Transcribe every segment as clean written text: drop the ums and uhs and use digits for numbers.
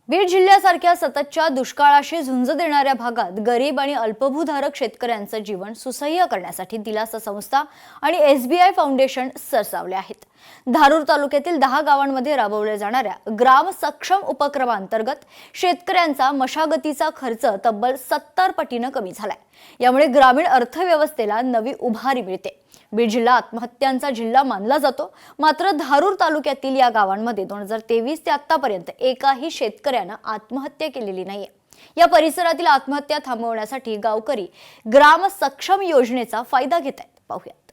बीड जिल्ह्यासारख्या सततच्या दुष्काळाशी झुंज देणाऱ्या भागात गरीब आणि अल्पभूधारक शेतकऱ्यांचं जीवन सुसह्य करण्यासाठी दिलासा संस्था आणि SBI फाउंडेशन सरसावले आहेत। धारूर तालुक्यातील 10 गावांमध्ये राबवल्या जाणाऱ्या ग्राम सक्षम उपक्रमांतर्गत शेतकऱ्यांचा मशागतीचा खर्च तब्बल 70 पटीने कमी झालाय। यामुळे ग्रामीण अर्थव्यवस्थेला नवी उभारी मिळते। बीड जिल्हा आत्महत्यांचा जिल्हा मानला जातो, मात्र धारूर तालुक्यातील या गावांमध्ये 2023 ते आतापर्यंत एकाही शेतकऱ्याने आत्महत्या केलेली नाहीये। या परिसरातील आत्महत्या थांबवण्यासाठी गावकरी ग्राम सक्षम योजनेचा फायदा घेत आहेत। पाहूयात।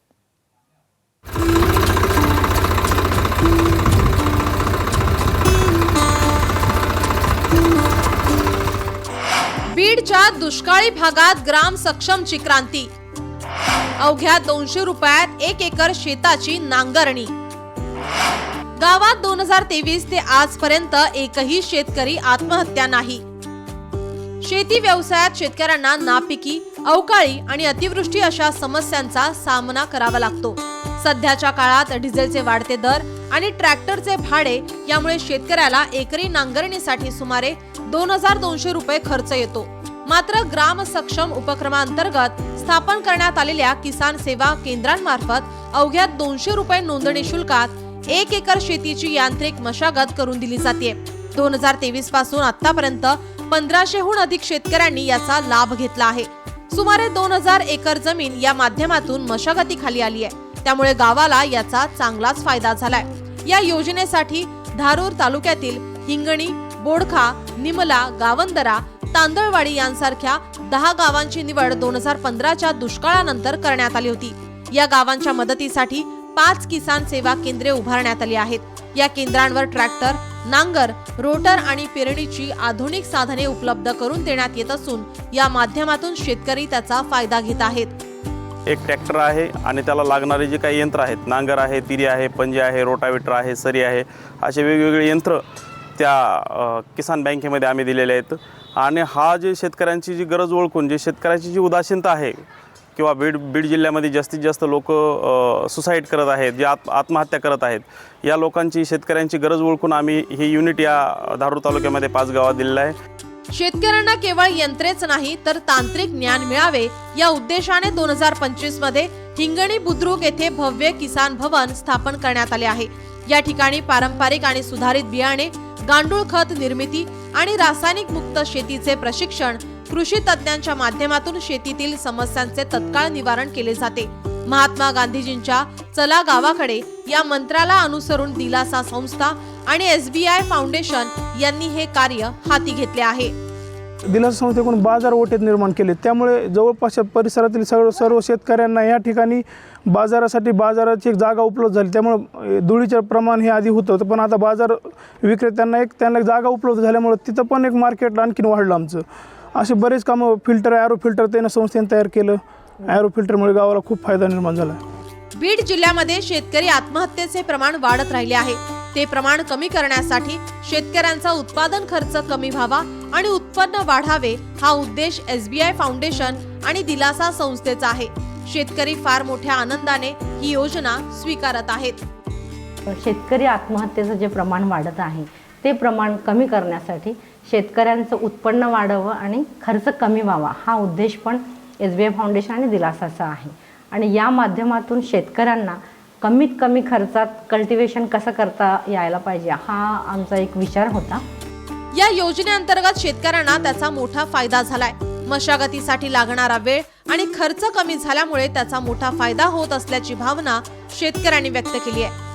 बीडच्या दुष्काळी भागात ग्राम सक्षमची क्रांती। अवघ्या 200 रुपयात 1 एकर शेताची नांगरणी। गावात 2023 ते आजपर्यंत एकही शेतकरी आत्महत्या नाही। शेती व्यवसायात शेतकऱ्यांना नापिकी, अवकाळी आणि अतिवृष्टी अशा समस्यांचा सामना करावा लागतो। सध्याच्या काळात डिझेलचे वाढते दर आणि ट्रॅक्टरचे भाडे यामुळे शेतकऱ्याला एकरी नांगरणीसाठी सुमारे 2200 रुपये खर्च येतो। मात्र ग्राम सक्षम उपक्रमांतर्गत स्थापन करण्यात आलेल्या किसान सेवा केंद्रांमार्फत अवघ्या 200 रुपये नोंदणी शुल्कात 1 एकर शेतीची यांत्रिक मशागत करून दिली जाते। 2023 पासून आतापर्यंत 1500हून अधिक शेतकऱ्यांनी याचा लाभ घेतला आहे। सुमारे 2000 एकर जमीन या माध्यमातून मशागतीखाली आली आहे, त्यामुळे गावाला याचा चांगलाच फायदा झालाय। या योजनेसाठी धारूर तालुक्यातील हिंगणी, बोडखा, निमला, गावंदरा, तांदळवाडी यांसारख्या 10 गावांची निवड 2015च्या दुष्काळानंतर करण्यात आली होती। या गावांच्या मदतीसाठी 5 किसान सेवा केंद्रे उभारण्यात आली आहेत। या केंद्रांवर ट्रॅक्टर, नांगर, रोटर आणि पेरणीची आधुनिक साधने उपलब्ध करून देण्यात येत असून या माध्यमातून शेतकरी त्याचा फायदा घेत आहेत। एक ट्रॅक्टर आहे आणि त्याला लागणारे जे काही यंत्र आहेत, नांगर आहे, तिरी आहे, पंजे आहे, रोटावेटर आहे, सरी आहे, असे वेगवेगळे यंत्र त्या किसान बँकेमध्ये आम्ही दिलेले आहेत। आणि हा जे शेतकऱ्यांची जी गरज ओळखून जे शेतकऱ्याची जी उदासीनता आहे किंवा बीड जिल्ह्यामध्ये जास्तीत जास्त लोक सुसाईड करत आहेत, जे आत्महत्या करत आहेत, या लोकांची शेतकऱ्यांची गरज ओळखून आम्ही हे युनिट या धारूर तालुक्यामध्ये 5 गावात दिलेलं आहे। शेतकऱ्यांना केवळ यंत्रेच नाही तर तांत्रिक ज्ञान मिळावे या उद्देशाने 2025 मध्ये हिंगणी बुद्रुक येथे भव्य किसान भवन स्थापन करण्यात आले आहे। या ठिकाणी पारंपरिक आणि सुधारित बियाणे, गांडूळ खत निर्मिती आणि रासायनिक मुक्त शेतीचे प्रशिक्षण, कृषी तज्ञांच्या माध्यमातून शेतीतील समस्यांचे तत्काळ निवारण केले जाते। महात्मा गांधीजींच्या चला गावाकडे या मंत्राला अनुसरून दिलासा संस्था आणि SBI फाउंडेशन यांनी हे कार्य हाती घेतले आहे। दिलासा संस्थेकडून बाजार ओटेत निर्माण केले, त्यामुळे जवळपासच्या परिसरातील सर्व शेतकऱ्यांना या ठिकाणी बाजाराची एक जागा उपलब्ध झाली। त्यामुळे धुळीचे प्रमाण हे आधी होतं, पण आता बाजार विक्रेत्यांना त्यांना जागा उपलब्ध झाल्यामुळे तिथं पण एक मार्केट आणखीन वाढलं आमचं। असे बरेच कामं, फिल्टर, ॲरो फिल्टर त्यानं संस्थेने तयार केलं। ॲरो फिल्टरमुळे गावाला खूप फायदा निर्माण झाला। बीड जिल्ह्यामध्ये शेतकरी आत्महत्येचे प्रमाण वाढत राहिले आहे। ते प्रमाण कमी करण्यासाठी शेतकऱ्यांचा उत्पादन खर्च कमी व्हावा आणि उत्पन्न वाढावे हा उद्देश SBI फाउंडेशन आणि दिलासा संस्थेचा आहे। शेतकरी फार मोठ्या आनंदाने ही योजना स्वीकारत आहेत। शेतकरी आत्महत्येचं जे प्रमाण वाढत आहे ते प्रमाण कमी करण्यासाठी शेतकऱ्यांचं उत्पन्न वाढावं आणि खर्च कमी व्हावा हा उद्देश पण SBI फाउंडेशन आणि दिलासाचा आहे। आणि या माध्यमातून शेतकऱ्यांना कमीत कमी खर्चात कल्टिवेशन कसं करता यायला पाहिजे हा आमचा एक विचार होता। या योजनेअंतर्गत शेतकऱ्यांना त्याचा मोठा फायदा झालाय। मशागतीसाठी लागणारा वेळ आणि खर्च कमी झाल्यामुळे त्याचा मोठा फायदा होत असल्याची भावना शेतकऱ्यांनी व्यक्त केली आहे।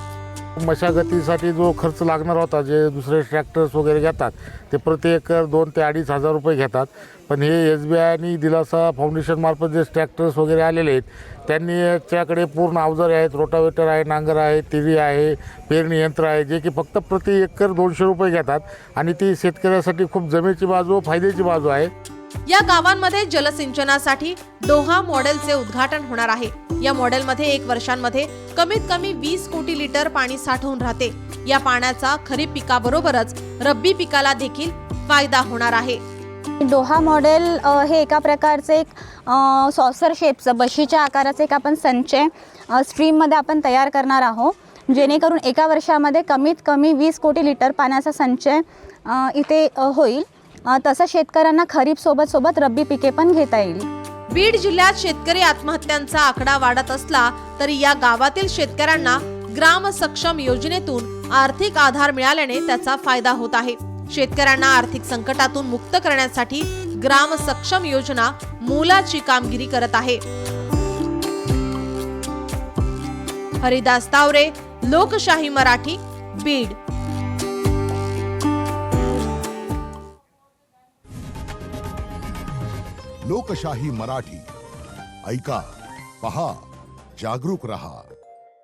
मशागतीसाठी जो खर्च लागणार होता, जे दुसरे ट्रॅक्टर्स वगैरे घेतात ते प्रति एकर 2 ते 2,500 रुपये घेतात, पण हे SBI आणि दिलासा फाउंडेशन मार्फत जे ट्रॅक्टर्स वगैरे आलेले आहेत त्यांनी याच्याकडे पूर्ण अवजारे आहेत, रोटावेटर आहे, नांगर आहे, तिरी आहे, पेरणी यंत्र आहे, जे की फक्त प्रति एकर 200 रुपये घेतात आणि ती शेतकऱ्यासाठी खूप जमेची बाजू, फायद्याची बाजू आहे। या गावांमध्ये जलसिंचनासाठी डोहा मॉडेलचे उद्घाटन होणार आहे। या मॉडेलमध्ये 1 वर्षांमध्ये कमीत कमी 20 कोटी लिटर पाणी साठवून राहते। या पाण्याचा खरीप पिकाबरोबरच रब्बी पिकाला देखील फायदा होणार आहे। डोहा मॉडेल हे एका प्रकारचे एक सॉसर शेपचं बशीच्या आकाराचे एक आपण संचय स्ट्रीममध्ये आपण तयार करणार आहोत। जेणेकरून एका वर्षामध्ये कमीत कमी 20 कोटी लिटर पाण्याचा संचय इथे होईल. तसं शेतकऱ्यांना खरीप सोबत रब्बी पिके पण घेता येईल. बीड जिल्ह्यात शेतकरी आत्महत्यांचा आकडा वाढत असला तरी या गावातील शेतकऱ्यांना ग्राम सक्षम योजनेतून आर्थिक आधार मिळाल्याने त्याचा फायदा होत आहे. शेतकऱ्यांना आर्थिक संकटातून मुक्त करण्यासाठी ग्राम सक्षम योजना मोलाची कामगिरी करत आहे. हरिदास तावरे, लोकशाही मराठी, बीड. लोकशाही मराठी ऐका, पहा, जागरूक रहा.